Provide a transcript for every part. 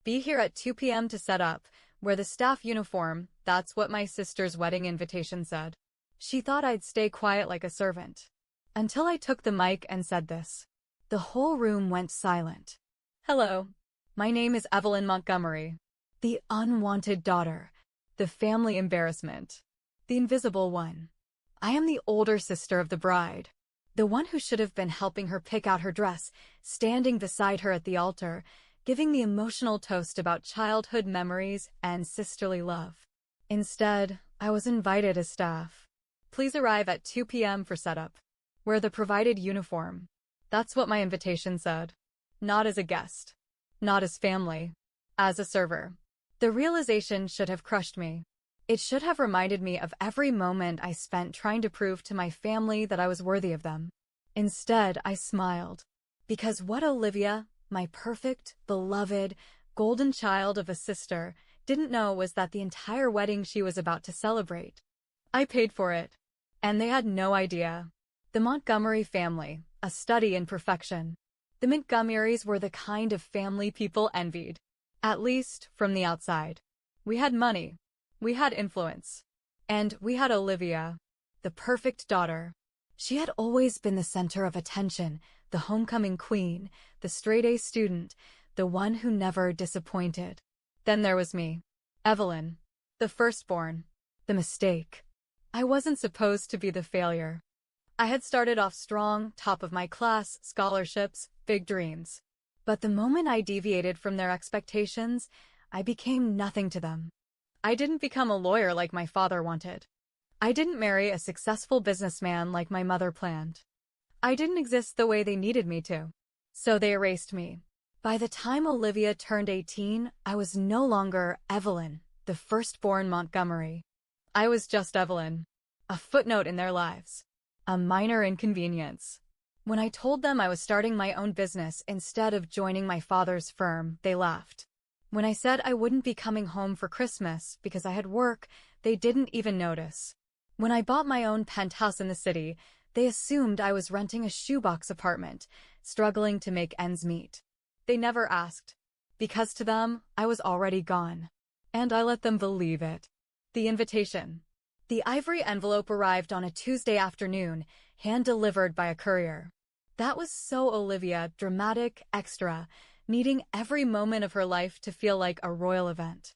Be here at 2 p.m. to set up. Wear the staff uniform, that's what my sister's wedding invitation said. She thought I'd stay quiet like a servant. Until I took the mic and said this. The whole room went silent. Hello. My name is Evelyn Montgomery. The unwanted daughter. The family embarrassment. The invisible one. I am the older sister of the bride. The one who should have been helping her pick out her dress, standing beside her at the altar, giving the emotional toast about childhood memories and sisterly love. Instead, I was invited as staff. Please arrive at 2 p.m. for setup. Wear the provided uniform. That's what my invitation said. Not as a guest. Not as family. As a server. The realization should have crushed me. It should have reminded me of every moment I spent trying to prove to my family that I was worthy of them. Instead, I smiled. Because what Olivia, my perfect, beloved, golden child of a sister, didn't know was that the entire wedding she was about to celebrate. I paid for it. And they had no idea. The Montgomery family, a study in perfection. The Montgomerys were the kind of family people envied. At least, from the outside. We had money. We had influence. And we had Olivia, the perfect daughter. She had always been the center of attention, the homecoming queen, the straight-A student, the one who never disappointed. Then there was me, Evelyn, the firstborn, the mistake. I wasn't supposed to be the failure. I had started off strong, top of my class, scholarships, big dreams. But the moment I deviated from their expectations, I became nothing to them. I didn't become a lawyer like my father wanted. I didn't marry a successful businessman like my mother planned. I didn't exist the way they needed me to. So they erased me. By the time Olivia turned 18, I was no longer Evelyn, the firstborn Montgomery. I was just Evelyn. A footnote in their lives. A minor inconvenience. When I told them I was starting my own business instead of joining my father's firm, they laughed. When I said I wouldn't be coming home for Christmas because I had work, they didn't even notice. When I bought my own penthouse in the city, they assumed I was renting a shoebox apartment, struggling to make ends meet. They never asked. Because to them, I was already gone. And I let them believe it. The invitation. The ivory envelope arrived on a Tuesday afternoon, hand-delivered by a courier. That was so Olivia, dramatic, extra, needing every moment of her life to feel like a royal event.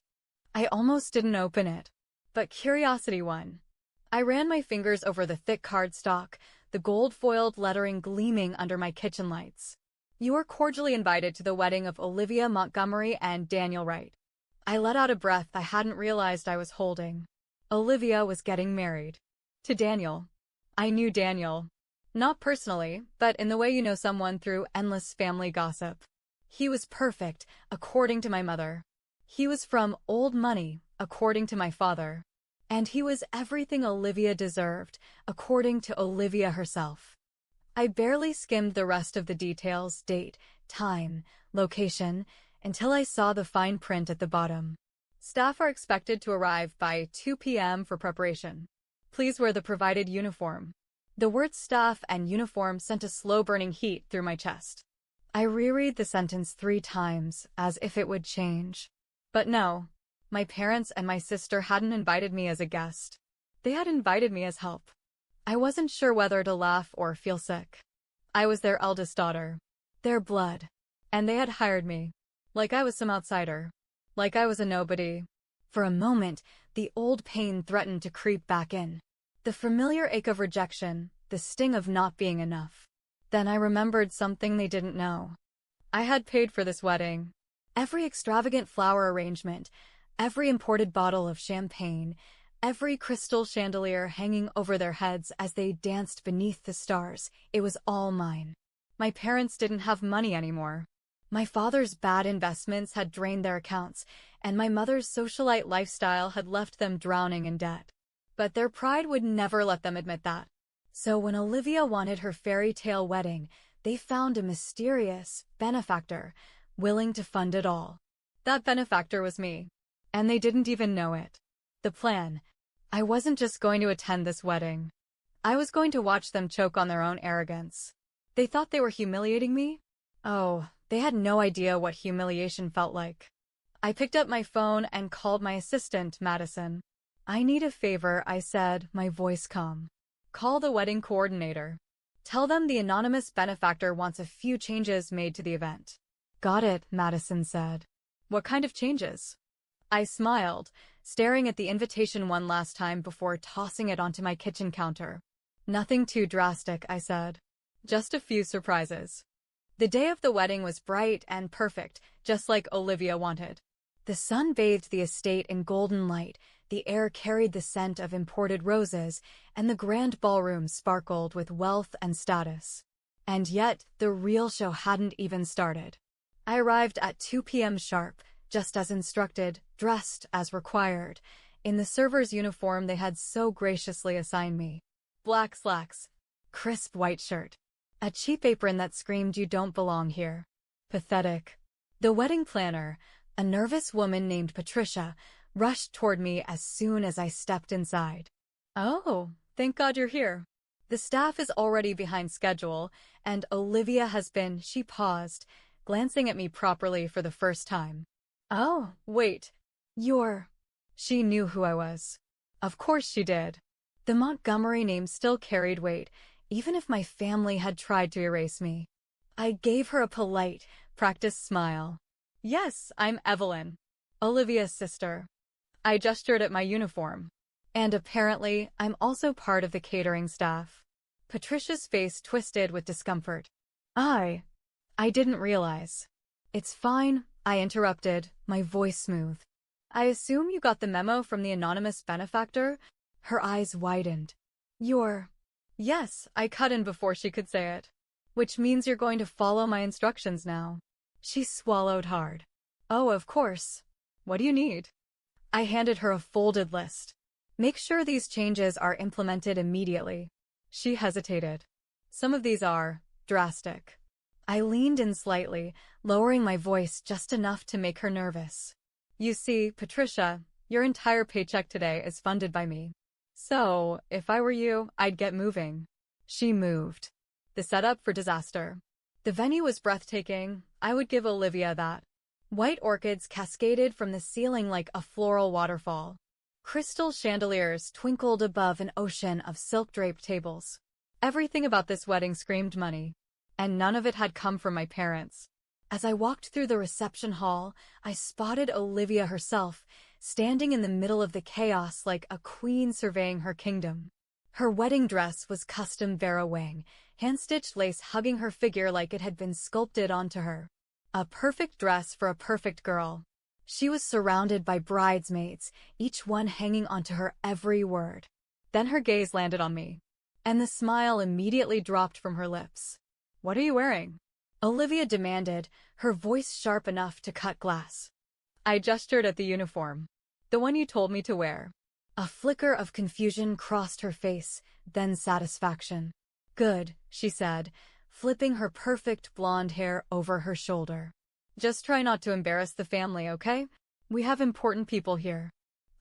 I almost didn't open it. But curiosity won. I ran my fingers over the thick cardstock, the gold-foiled lettering gleaming under my kitchen lights. You are cordially invited to the wedding of Olivia Montgomery and Daniel Wright. I let out a breath I hadn't realized I was holding. Olivia was getting married. To Daniel. I knew Daniel. Not personally, but in the way you know someone through endless family gossip. He was perfect, according to my mother. He was from old money, according to my father. And he was everything Olivia deserved, according to Olivia herself. I barely skimmed the rest of the details, date, time, location, until I saw the fine print at the bottom. Staff are expected to arrive by 2 p.m. for preparation. Please wear the provided uniform. The words staff and uniform sent a slow-burning heat through my chest. I reread the sentence 3 times, as if it would change. But no, my parents and my sister hadn't invited me as a guest. They had invited me as help. I wasn't sure whether to laugh or feel sick. I was their eldest daughter. Their blood. And they had hired me. Like I was some outsider. Like I was a nobody. For a moment, the old pain threatened to creep back in. The familiar ache of rejection, the sting of not being enough. Then I remembered something they didn't know. I had paid for this wedding. Every extravagant flower arrangement, every imported bottle of champagne, every crystal chandelier hanging over their heads as they danced beneath the stars, it was all mine. My parents didn't have money anymore. My father's bad investments had drained their accounts, and my mother's socialite lifestyle had left them drowning in debt. But their pride would never let them admit that. So when Olivia wanted her fairy tale wedding, they found a mysterious benefactor willing to fund it all. That benefactor was me. And they didn't even know it. The plan. I wasn't just going to attend this wedding. I was going to watch them choke on their own arrogance. They thought they were humiliating me? Oh, they had no idea what humiliation felt like. I picked up my phone and called my assistant, Madison. I need a favor, I said, my voice calm. Call the wedding coordinator. Tell them the anonymous benefactor wants a few changes made to the event. Got it, Madison said. What kind of changes? I smiled, staring at the invitation one last time before tossing it onto my kitchen counter. Nothing too drastic, I said. Just a few surprises. The day of the wedding was bright and perfect, just like Olivia wanted. The sun bathed the estate in golden light, the air carried the scent of imported roses, and the grand ballroom sparkled with wealth and status. And yet, the real show hadn't even started. I arrived at 2 p.m. sharp, just as instructed, dressed as required, in the server's uniform they had so graciously assigned me. Black slacks, crisp white shirt, a cheap apron that screamed you don't belong here. Pathetic. The wedding planner, a nervous woman named Patricia, rushed toward me as soon as I stepped inside. Oh, thank God you're here. The staff is already behind schedule, and Olivia has been, she paused, glancing at me properly for the first time. Oh, wait. She knew who I was. Of course she did. The Montgomery name still carried weight, even if my family had tried to erase me. I gave her a polite, practiced smile. Yes, I'm Evelyn, Olivia's sister. I gestured at my uniform. And apparently, I'm also part of the catering staff. Patricia's face twisted with discomfort. I didn't realize. It's fine, I interrupted, my voice smooth. I assume you got the memo from the anonymous benefactor? Her eyes widened. Yes, I cut in before she could say it. Which means you're going to follow my instructions now. She swallowed hard. Oh, of course. What do you need? I handed her a folded list. Make sure these changes are implemented immediately. She hesitated. Some of these are drastic. I leaned in slightly, lowering my voice just enough to make her nervous. You see, Patricia, your entire paycheck today is funded by me. So, if I were you, I'd get moving. She moved. The setup for disaster. The venue was breathtaking, I would give Olivia that. White orchids cascaded from the ceiling like a floral waterfall. Crystal chandeliers twinkled above an ocean of silk-draped tables. Everything about this wedding screamed money. And none of it had come from my parents. As I walked through the reception hall, I spotted Olivia herself, standing in the middle of the chaos like a queen surveying her kingdom. Her wedding dress was custom Vera Wang, hand-stitched lace hugging her figure like it had been sculpted onto her. A perfect dress for a perfect girl. She was surrounded by bridesmaids, each one hanging onto her every word. Then her gaze landed on me, and the smile immediately dropped from her lips. What are you wearing? Olivia demanded, her voice sharp enough to cut glass. I gestured at the uniform. The one you told me to wear. A flicker of confusion crossed her face, then satisfaction. Good, she said, flipping her perfect blonde hair over her shoulder. Just try not to embarrass the family, okay? We have important people here.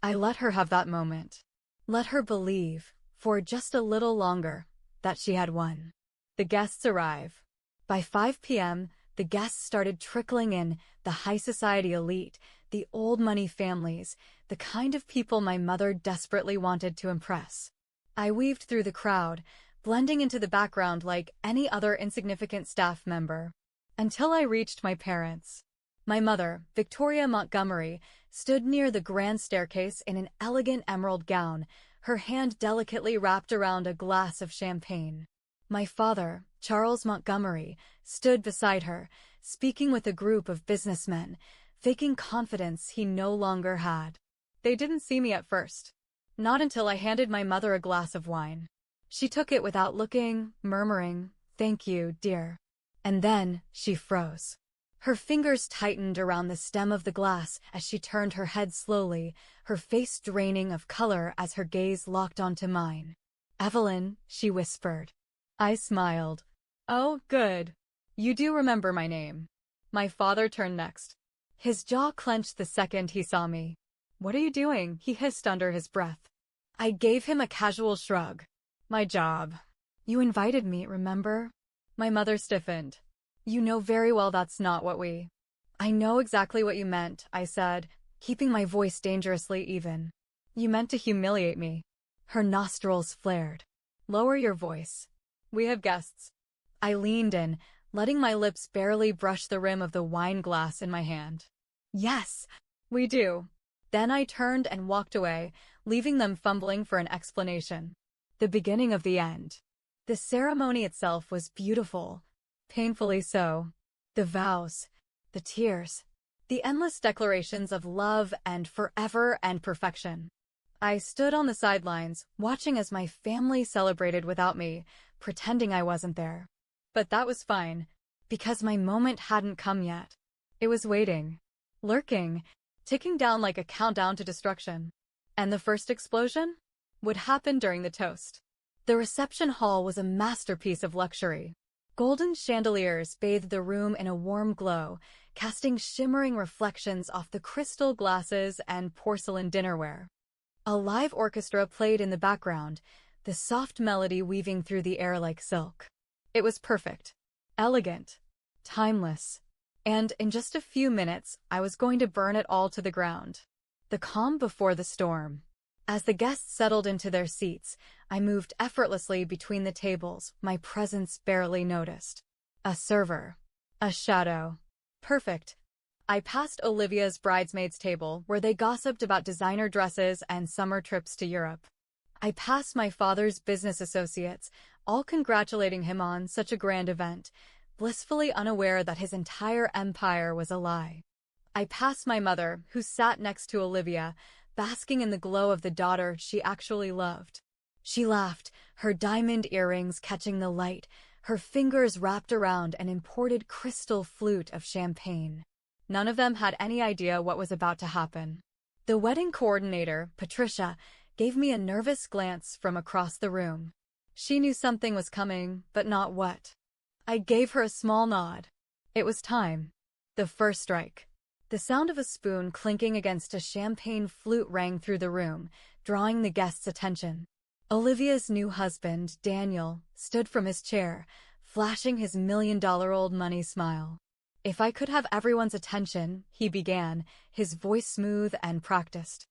I let her have that moment. Let her believe, for just a little longer, that she had won. The guests arrive. By 5 p.m., the guests started trickling in, the high society elite, the old money families, the kind of people my mother desperately wanted to impress. I weaved through the crowd, blending into the background like any other insignificant staff member, until I reached my parents. My mother, Victoria Montgomery, stood near the grand staircase in an elegant emerald gown, her hand delicately wrapped around a glass of champagne. My father, Charles Montgomery, stood beside her, speaking with a group of businessmen, faking confidence he no longer had. They didn't see me at first. Not until I handed my mother a glass of wine. She took it without looking, murmuring, "Thank you, dear." And then she froze. Her fingers tightened around the stem of the glass as she turned her head slowly, her face draining of color as her gaze locked onto mine. "Evelyn," she whispered. I smiled. "Oh, good. You do remember my name." My father turned next. His jaw clenched the second he saw me. "What are you doing?" he hissed under his breath. I gave him a casual shrug. "My job." "You invited me, remember?" My mother stiffened. "You know very well that's not what we—" I know exactly what you meant, I said, keeping my voice dangerously even. You meant to humiliate me. Her nostrils flared. Lower your voice. We have guests. I leaned in, letting my lips barely brush the rim of the wine glass in my hand. Yes, we do. Then I turned and walked away, leaving them fumbling for an explanation. The beginning of the end. The ceremony itself was beautiful. Painfully so. The vows, the tears, the endless declarations of love and forever and perfection. I stood on the sidelines, watching as my family celebrated without me, pretending I wasn't there. But that was fine, because my moment hadn't come yet. It was waiting, lurking, ticking down like a countdown to destruction. And the first explosion would happen during the toast. The reception hall was a masterpiece of luxury. Golden chandeliers bathed the room in a warm glow, casting shimmering reflections off the crystal glasses and porcelain dinnerware. A live orchestra played in the background, the soft melody weaving through the air like silk. It was perfect, elegant, timeless, and in just a few minutes I was going to burn it all to the ground. The calm before the storm. As the guests settled into their seats, I moved effortlessly between the tables, my presence barely noticed. A server. A shadow. Perfect. I passed Olivia's bridesmaids' table, where they gossiped about designer dresses and summer trips to Europe. I passed my father's business associates, all congratulating him on such a grand event, blissfully unaware that his entire empire was a lie. I passed my mother, who sat next to Olivia, basking in the glow of the daughter she actually loved. She laughed, her diamond earrings catching the light, her fingers wrapped around an imported crystal flute of champagne. None of them had any idea what was about to happen. The wedding coordinator, Patricia, gave me a nervous glance from across the room. She knew something was coming, but not what. I gave her a small nod. It was time. The first strike. The sound of a spoon clinking against a champagne flute rang through the room, drawing the guests' attention. Olivia's new husband, Daniel, stood from his chair, flashing his million-dollar-old money smile. If I could have everyone's attention, he began, his voice smooth and practiced.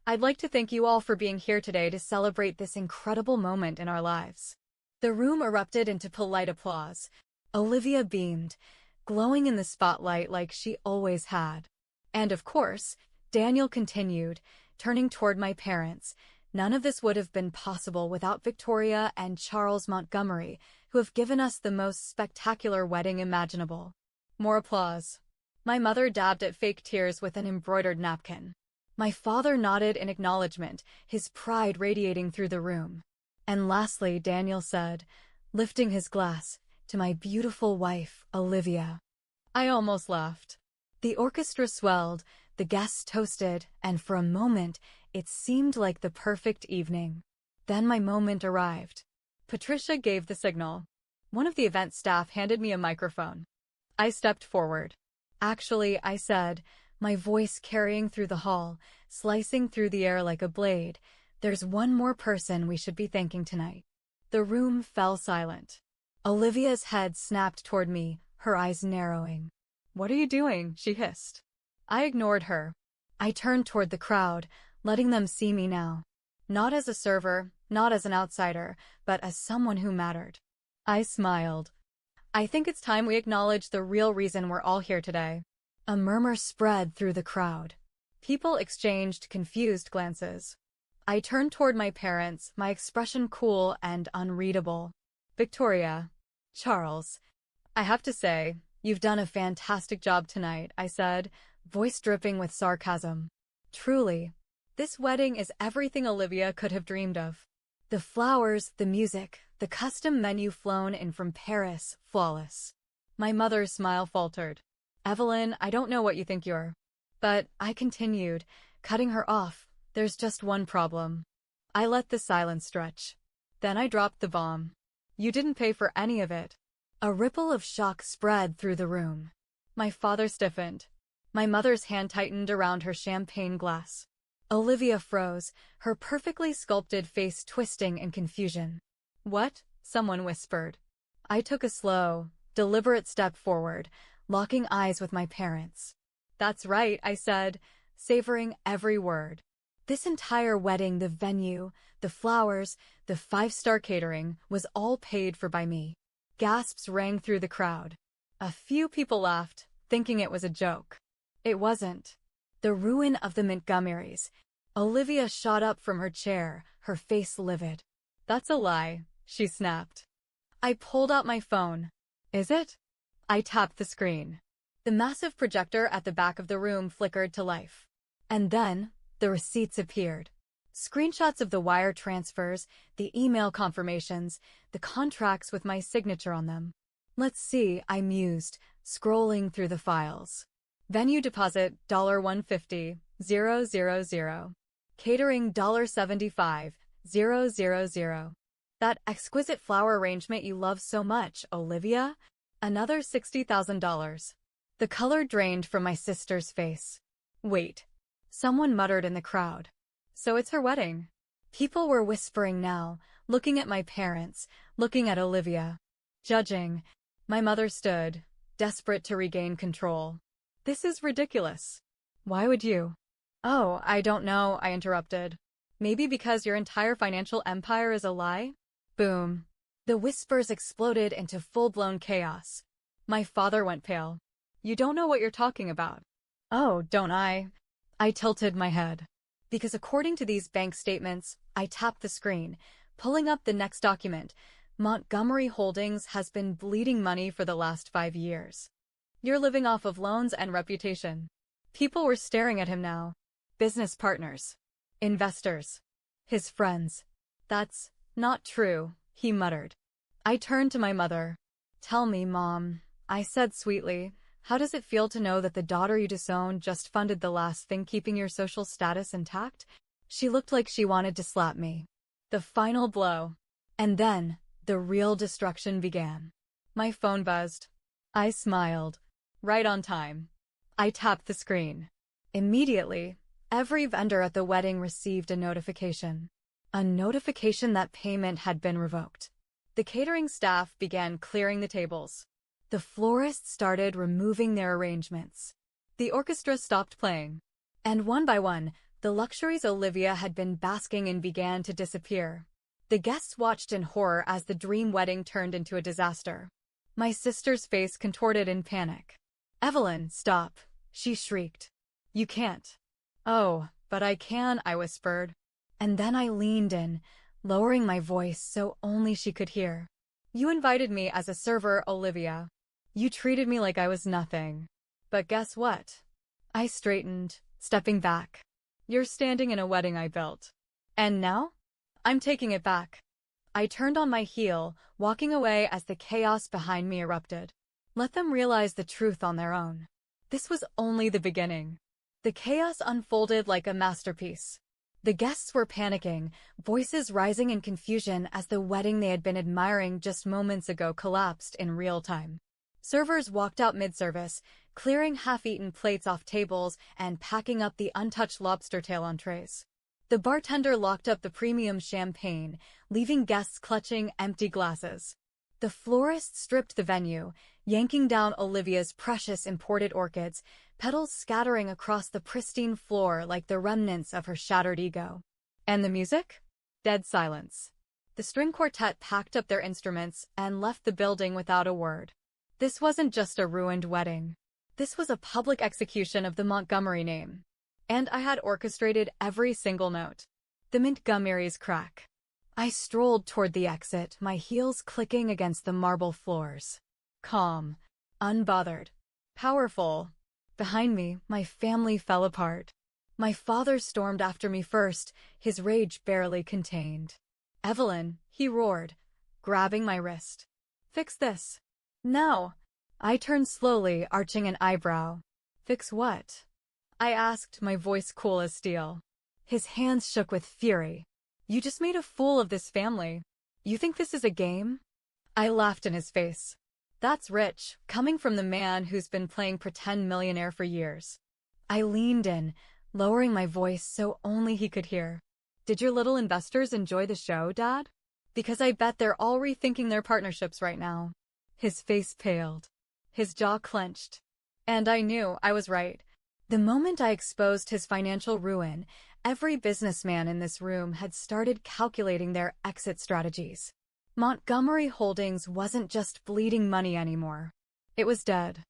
I'd like to thank you all for being here today to celebrate this incredible moment in our lives. The room erupted into polite applause. Olivia beamed, glowing in the spotlight like she always had. And of course, Daniel continued, turning toward my parents. None of this would have been possible without Victoria and Charles Montgomery, who have given us the most spectacular wedding imaginable. More applause. My mother dabbed at fake tears with an embroidered napkin. My father nodded in acknowledgement, his pride radiating through the room. And lastly, Daniel said, lifting his glass, to my beautiful wife, Olivia. I almost laughed. The orchestra swelled, the guests toasted, and for a moment, it seemed like the perfect evening. Then my moment arrived. Patricia gave the signal. One of the event staff handed me a microphone. I stepped forward. Actually, I said, my voice carrying through the hall, slicing through the air like a blade, there's one more person we should be thanking tonight. The room fell silent. Olivia's head snapped toward me, her eyes narrowing. What are you doing? She hissed. I ignored her. I turned toward the crowd, letting them see me now. Not as a server, not as an outsider, but as someone who mattered. I smiled. I think it's time we acknowledge the real reason we're all here today. A murmur spread through the crowd. People exchanged confused glances. I turned toward my parents, my expression cool and unreadable. Victoria. Charles. I have to say, you've done a fantastic job tonight, I said, voice dripping with sarcasm. Truly. This wedding is everything Olivia could have dreamed of. The flowers, the music, the custom menu flown in from Paris, flawless. My mother's smile faltered. Evelyn, I don't know what you think you're. But, I continued, cutting her off, there's just one problem. I let the silence stretch. Then I dropped the bomb. You didn't pay for any of it. A ripple of shock spread through the room. My father stiffened. My mother's hand tightened around her champagne glass. Olivia froze, her perfectly sculpted face twisting in confusion. What? Someone whispered. I took a slow, deliberate step forward, locking eyes with my parents. That's right, I said, savoring every word. This entire wedding, the venue, the flowers, the five-star catering, was all paid for by me. Gasps rang through the crowd. A few people laughed, thinking it was a joke. It wasn't. The ruin of the Montgomerys. Olivia shot up from her chair, her face livid. That's a lie, she snapped. I pulled out my phone. Is it? I tapped the screen. The massive projector at the back of the room flickered to life. And then, the receipts appeared. Screenshots of the wire transfers, the email confirmations, the contracts with my signature on them. Let's see, I mused, scrolling through the files. Venue deposit $150,000. Catering $75,000. That exquisite flower arrangement you love so much, Olivia? Another $60,000. The color drained from my sister's face. Wait. Someone muttered in the crowd. So it's her wedding. People were whispering now, looking at my parents, looking at Olivia. Judging. My mother stood, desperate to regain control. This is ridiculous. Why would you? Oh, I don't know, I interrupted. Maybe because your entire financial empire is a lie? Boom. The whispers exploded into full-blown chaos. My father went pale. You don't know what you're talking about. Oh, don't I? I tilted my head. Because according to these bank statements, I tapped the screen, pulling up the next document. Montgomery Holdings has been bleeding money for the last 5 years. You're living off of loans and reputation. People were staring at him now. Business partners. Investors. His friends. That's not true, he muttered. I turned to my mother. Tell me, Mom, I said sweetly, how does it feel to know that the daughter you disowned just funded the last thing keeping your social status intact? She looked like she wanted to slap me. The final blow. And then, the real destruction began. My phone buzzed. I smiled. Right on time. I tapped the screen. Immediately, every vendor at the wedding received a notification. A notification that payment had been revoked. The catering staff began clearing the tables. The florists started removing their arrangements. The orchestra stopped playing. And one by one, the luxuries Olivia had been basking in began to disappear. The guests watched in horror as the dream wedding turned into a disaster. My sister's face contorted in panic. Evelyn, stop, she shrieked. You can't. Oh, but I can, I whispered. And then I leaned in, lowering my voice so only she could hear. You invited me as a server, Olivia. You treated me like I was nothing. But guess what? I straightened, stepping back. You're standing in a wedding I built. And now? I'm taking it back. I turned on my heel, walking away as the chaos behind me erupted. Let them realize the truth on their own. This was only the beginning. The chaos unfolded like a masterpiece. The guests were panicking, voices rising in confusion as the wedding they had been admiring just moments ago collapsed in real time. Servers walked out mid-service, clearing half-eaten plates off tables and packing up the untouched lobster tail on trays. The bartender locked up the premium champagne, leaving guests clutching empty glasses. The florist stripped the venue, yanking down Olivia's precious imported orchids, petals scattering across the pristine floor like the remnants of her shattered ego. And the music? Dead silence. The string quartet packed up their instruments and left the building without a word. This wasn't just a ruined wedding. This was a public execution of the Montgomery name. And I had orchestrated every single note. The Montgomerys crack. I strolled toward the exit, my heels clicking against the marble floors. Calm. Unbothered. Powerful. Behind me, my family fell apart. My father stormed after me first, his rage barely contained. Evelyn, he roared, grabbing my wrist. Fix this. No. I turned slowly, arching an eyebrow. Fix what? I asked, my voice cool as steel. His hands shook with fury. You just made a fool of this family. You think this is a game? I laughed in his face. That's rich, coming from the man who's been playing pretend millionaire for years. I leaned in, lowering my voice so only he could hear. Did your little investors enjoy the show, Dad? Because I bet they're all rethinking their partnerships right now. His face paled. His jaw clenched. And I knew I was right. The moment I exposed his financial ruin, every businessman in this room had started calculating their exit strategies. Montgomery Holdings wasn't just bleeding money anymore. It was dead.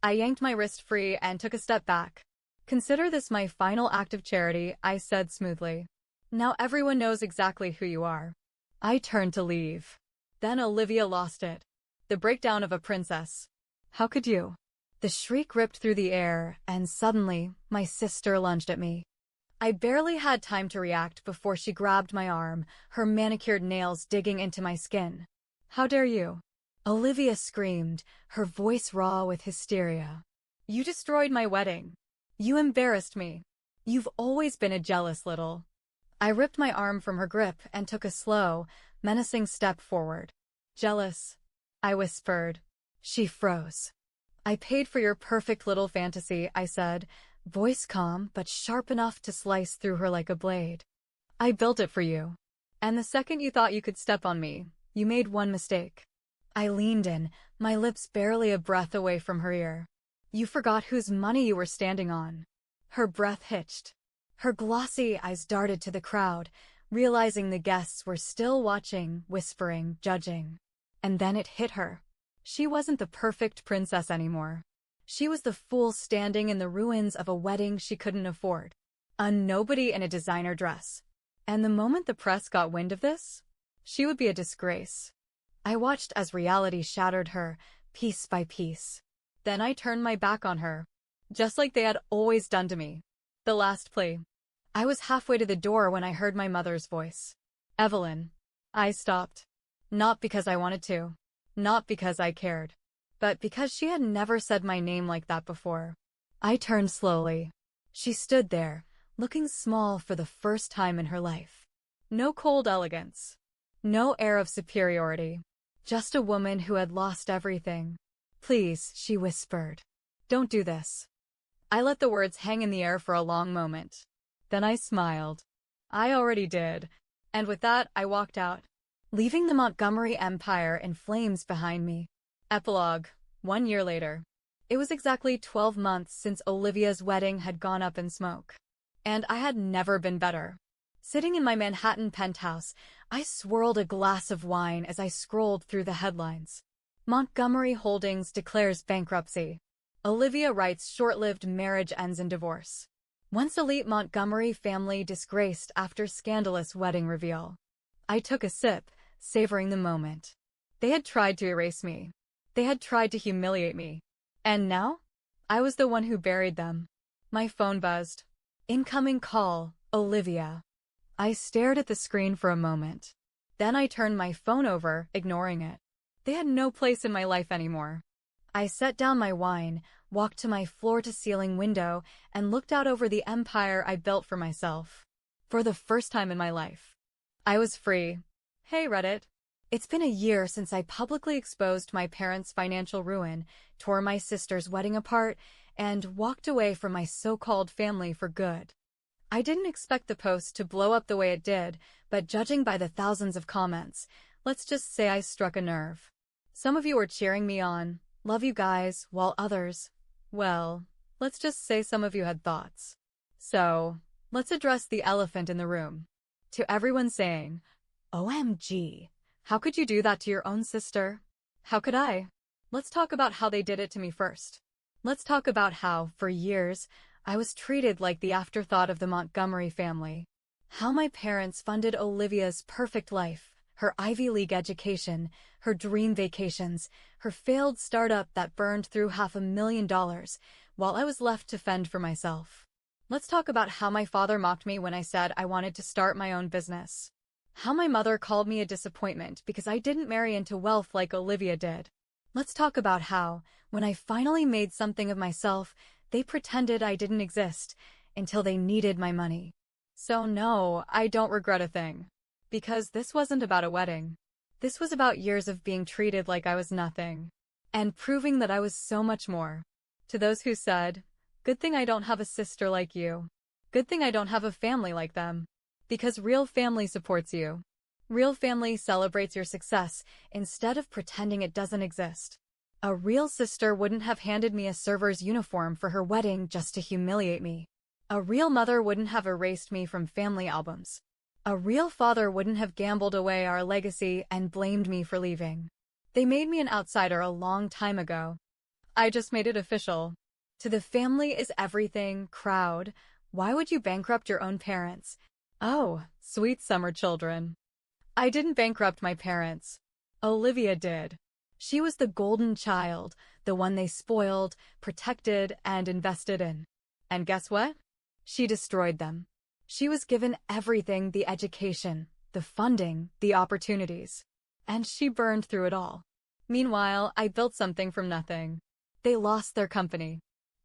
I yanked my wrist free and took a step back. "Consider this my final act of charity," I said smoothly. "Now everyone knows exactly who you are." I turned to leave. Then Olivia lost it. The breakdown of a princess. "How could you?" The shriek ripped through the air, and suddenly, my sister lunged at me. I barely had time to react before she grabbed my arm, her manicured nails digging into my skin. "How dare you?" Olivia screamed, her voice raw with hysteria. "You destroyed my wedding. You embarrassed me. You've always been a jealous little." I ripped my arm from her grip and took a slow, menacing step forward. "Jealous?" I whispered. She froze. "I paid for your perfect little fantasy," I said, voice calm but sharp enough to slice through her like a blade. "I built it for you. And the second you thought you could step on me, you made one mistake." I leaned in, my lips barely a breath away from her ear. "You forgot whose money you were standing on." Her breath hitched. Her glossy eyes darted to the crowd, realizing the guests were still watching, whispering, judging. And then it hit her. She wasn't the perfect princess anymore. She was the fool standing in the ruins of a wedding she couldn't afford. A nobody in a designer dress. And the moment the press got wind of this, she would be a disgrace. I watched as reality shattered her, piece by piece. Then I turned my back on her, just like they had always done to me. The last plea. I was halfway to the door when I heard my mother's voice. "Evelyn." I stopped. Not because I wanted to. Not because I cared. But because she had never said my name like that before. I turned slowly. She stood there, looking small for the first time in her life. No cold elegance. No air of superiority. Just a woman who had lost everything. "Please," she whispered. "Don't do this." I let the words hang in the air for a long moment. Then I smiled. I already did. And with that, I walked out, leaving the Montgomery Empire in flames behind me. Epilogue. 1 year later. It was exactly 12 months since Olivia's wedding had gone up in smoke. And I had never been better. Sitting in my Manhattan penthouse, I swirled a glass of wine as I scrolled through the headlines. Montgomery Holdings declares bankruptcy. Olivia writes short-lived marriage ends in divorce. Once elite Montgomery family disgraced after scandalous wedding reveal. I took a sip, savoring the moment. They had tried to erase me. They had tried to humiliate me. And now? I was the one who buried them. My phone buzzed. Incoming call, Olivia. I stared at the screen for a moment. Then I turned my phone over, ignoring it. They had no place in my life anymore. I set down my wine, walked to my floor-to-ceiling window, and looked out over the empire I built for myself. For the first time in my life, I was free. Hey Reddit. It's been a year since I publicly exposed my parents' financial ruin, tore my sister's wedding apart, and walked away from my so-called family for good. I didn't expect the post to blow up the way it did, but judging by the thousands of comments, let's just say I struck a nerve. Some of you were cheering me on, "Love you guys," while others, well, let's just say some of you had thoughts. So, let's address the elephant in the room. To everyone saying, "OMG, how could you do that to your own sister?" How could I? Let's talk about how they did it to me first. Let's talk about how, for years, I was treated like the afterthought of the Montgomery family. How my parents funded Olivia's perfect life, her Ivy League education, her dream vacations, her failed startup that burned through $500,000, while I was left to fend for myself. Let's talk about how my father mocked me when I said I wanted to start my own business. How my mother called me a disappointment because I didn't marry into wealth like Olivia did. Let's talk about how, when I finally made something of myself, they pretended I didn't exist until they needed my money. So no, I don't regret a thing. Because this wasn't about a wedding. This was about years of being treated like I was nothing. And proving that I was so much more. To those who said, "Good thing I don't have a sister like you. Good thing I don't have a family like them." Because real family supports you. Real family celebrates your success instead of pretending it doesn't exist. A real sister wouldn't have handed me a server's uniform for her wedding just to humiliate me. A real mother wouldn't have erased me from family albums. A real father wouldn't have gambled away our legacy and blamed me for leaving. They made me an outsider a long time ago. I just made it official. To the family is everything crowd. Why would you bankrupt your own parents? Oh, sweet summer children. I didn't bankrupt my parents. Olivia did. She was the golden child, the one they spoiled, protected, and invested in. And guess what? She destroyed them. She was given everything, the education, the funding, the opportunities. And she burned through it all. Meanwhile, I built something from nothing. They lost their company.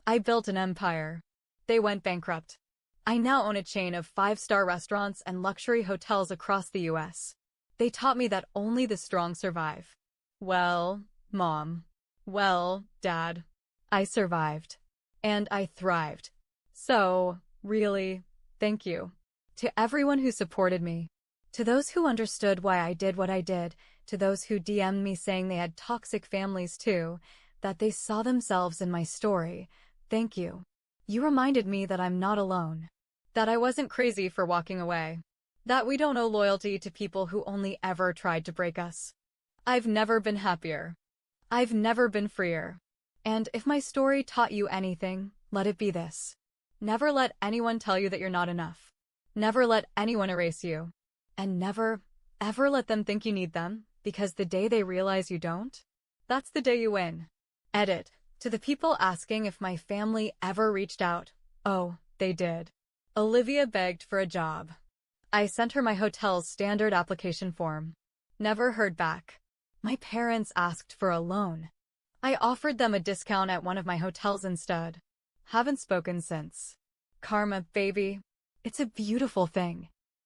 I built an empire. They went bankrupt. I now own a chain of 5-star restaurants and luxury hotels across the US. They taught me that only the strong survive. Well, Mom. Well, Dad. I survived. And I thrived. So, really, thank you. To everyone who supported me. To those who understood why I did what I did. To those who DM'd me saying they had toxic families too. That they saw themselves in my story. Thank you. You reminded me that I'm not alone. That I wasn't crazy for walking away. That we don't owe loyalty to people who only ever tried to break us. I've never been happier. I've never been freer. And if my story taught you anything, let it be this. Never let anyone tell you that you're not enough. Never let anyone erase you. And never, ever let them think you need them, because the day they realize you don't, that's the day you win. Edit. To the people asking if my family ever reached out. Oh, they did. Olivia begged for a job. I sent her my hotel's standard application form. Never heard back. My parents asked for a loan. I offered them a discount at one of my hotels instead. Haven't spoken since. Karma, baby. It's a beautiful thing.